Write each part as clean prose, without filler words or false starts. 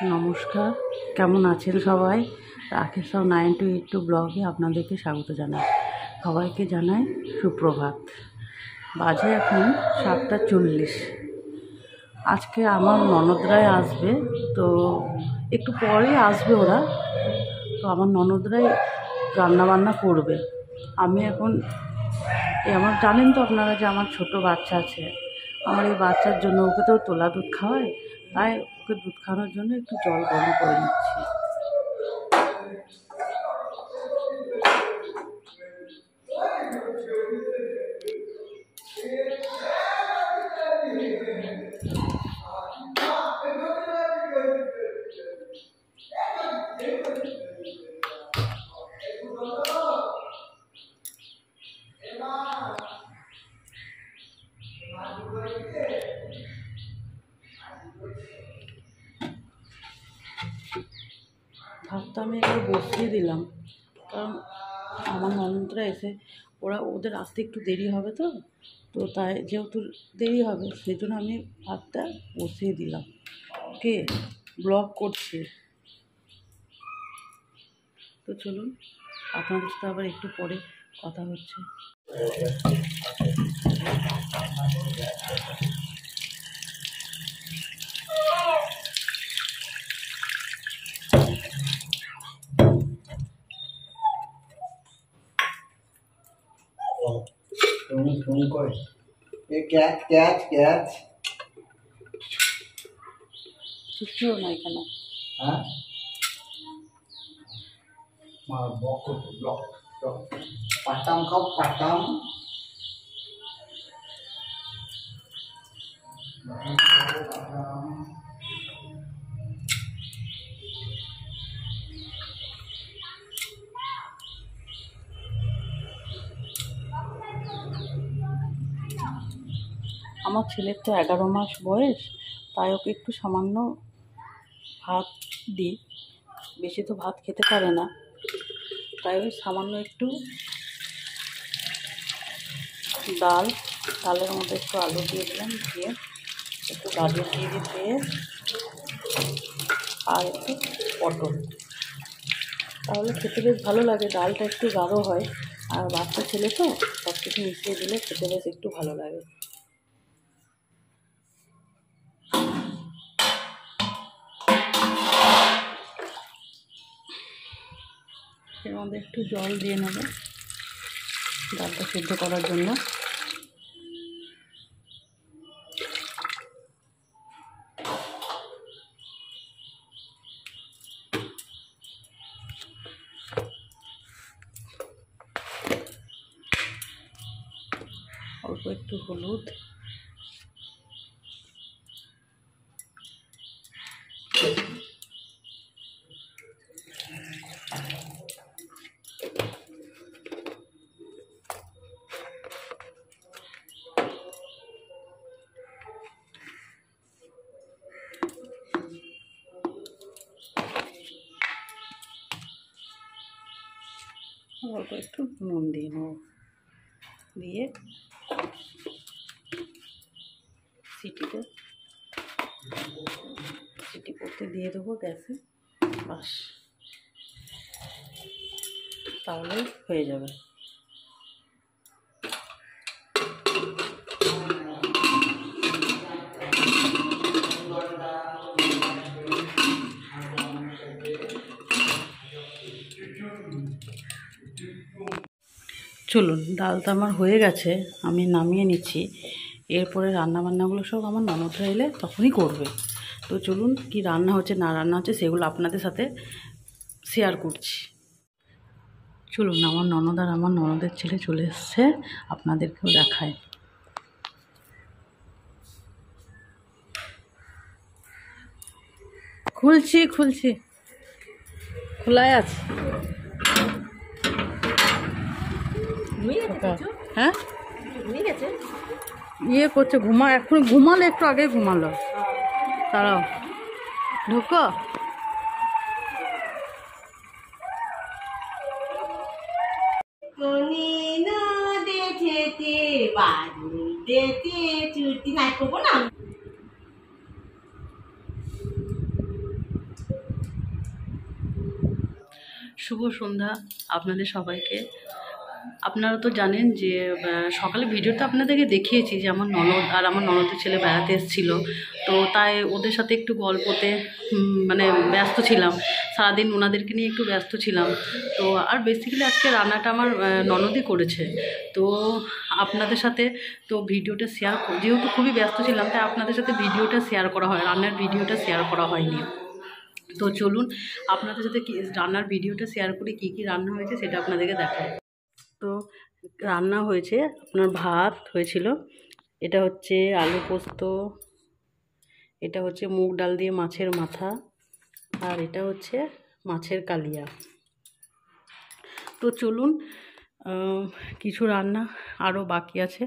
নমস্কার, কেমন আছেন সবাই? রাকেশ রাও 928 ব্লগে আপনাদেরকে স্বাগত জানাই। সবাইকে জানাই সুপ্রভাত। বাজে এখন 7:40। আজকে আমার ননদরাই আসবে, তো একটু পরে আসবে ওরা। তো আমার ননদরাই রান্নাবান্না করবে। আমি এখন আমার জানেন তো আপনারা যে আমার ছোট বাচ্চা আছে। আমার এই বাচ্চার জন্য ওকে তো তোলা দুধ খাওয়ায়, তাই ওকে দুধ খাওয়ানোর জন্য একটু জল গরম করে নিচ্ছি। ভাতটা আমি একটু বসিয়ে দিলাম, কারণ আমার ননদরা এসে ওদের আসতে একটু দেরি হবে, তো তাই যেহেতু দেরি হবে সেই জন্য আমি ভাতটা বসিয়ে দিলাম। কে ব্লগ করছে, তো চলুন আপনাদের সাথে আবার একটু পরে কথা হচ্ছে। কিছু না এখানে। হ্যাঁ, পাটাম খাও, পাটাম। আমার ছেলের তো 11 মাস বয়স, তাই ওকে একটু সামান্য ভাত দিই। বেশি তো ভাত খেতে পারে না, তাই ওই সামান্য একটু ডালের মধ্যে একটু আলু দিয়ে দিলাম, দিয়ে একটু গাজর দিয়ে দিয়ে আর একটু পটল, তাহলে খেতে বেশ ভালো লাগে। ডালটা একটু গাঢ় হয়, আর বাচ্চা ছেলে তো সব কিছু মিশিয়ে দিলে খেতে বেশ একটু ভালো লাগে। এর মধ্যে একটু জল দিয়ে নেব ডালটা সিদ্ধ করার জন্য। অল্প একটু হলুদ, অল্প একটু নুন দিয়ে নেব, দিয়ে সিটি করতে দিয়ে দেবো গ্যাসে। বাস, তাহলে হয়ে যাবে। চলুন, ডালটা আমার হয়ে গেছে, আমি নামিয়ে নিচ্ছি। এরপরে রান্নাবান্নাগুলো সব আমার ননদরা এলে তখনই করবে। তো চলুন, কি রান্না হচ্ছে না রান্না হচ্ছে সেগুলো আপনাদের সাথে শেয়ার করছি। চলুন, আমার ননদ আর আমার ননদের ছেলে চলে এসছে, আপনাদেরকেও দেখায়। খুলছি খোলাই আছে। হ্যাঁ, ইয়ে করছে, এখন ঘুমালো, একটু আগে ঘুমালো। তারাও ঢুকো। শুভ সন্ধ্যা আপনাদের সবাইকে। আপনারা তো জানেন যে সকালে ভিডিওতে আপনাদেরকে দেখিয়েছি যে আমার ননদ আর আমার ননদের ছেলে বেড়াতে এসেছিল, তো তাই ওদের সাথে একটু গল্পতে মানে ব্যস্ত ছিলাম। সারাদিন ওনাদেরকে নিয়ে একটু ব্যস্ত ছিলাম। তো আর বেসিক্যালি আজকে রান্নাটা আমার ননদই করেছে। তো আপনাদের সাথে তো ভিডিওটা শেয়ার, যেহেতু খুবই ব্যস্ত ছিলাম তাই আপনাদের সাথে ভিডিওটা শেয়ার করা হয়, রান্নার ভিডিওটা শেয়ার করা হয়নি। তো চলুন আপনাদের সাথে রান্নার ভিডিওটা শেয়ার করে কী কী রান্না হয়েছে সেটা আপনাদেরকে দেখাই। তো রান্না হয়েছে, আপনার ভাত হয়েছিল, এটা হচ্ছে আলু পোস্ত, এটা হচ্ছে মুগ ডাল দিয়ে মাছের মাথা, আর এটা হচ্ছে মাছের কালিয়া। তো চলুন কিছু রান্না আরও বাকি আছে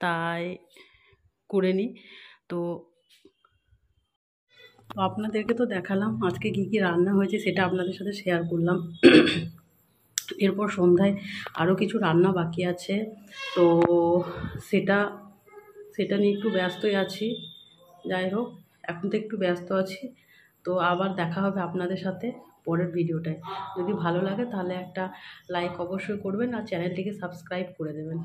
তাই করে নিই। তো আপনাদেরকে তো দেখালাম আজকে কী কী রান্না হয়েছে, সেটা আপনাদের সাথে শেয়ার করলাম। এরপর সন্ধ্যায় আরও কিছু রান্না বাকি আছে, তো সেটা নিয়ে একটু ব্যস্তই আছি। যাই হোক, এখন তো একটু ব্যস্ত আছি। তো আবার দেখা হবে আপনাদের সাথে পরের ভিডিওটায়। যদি ভালো লাগে তাহলে একটা লাইক অবশ্যই করবেন আর চ্যানেলটিকে সাবস্ক্রাইব করে দেবেন।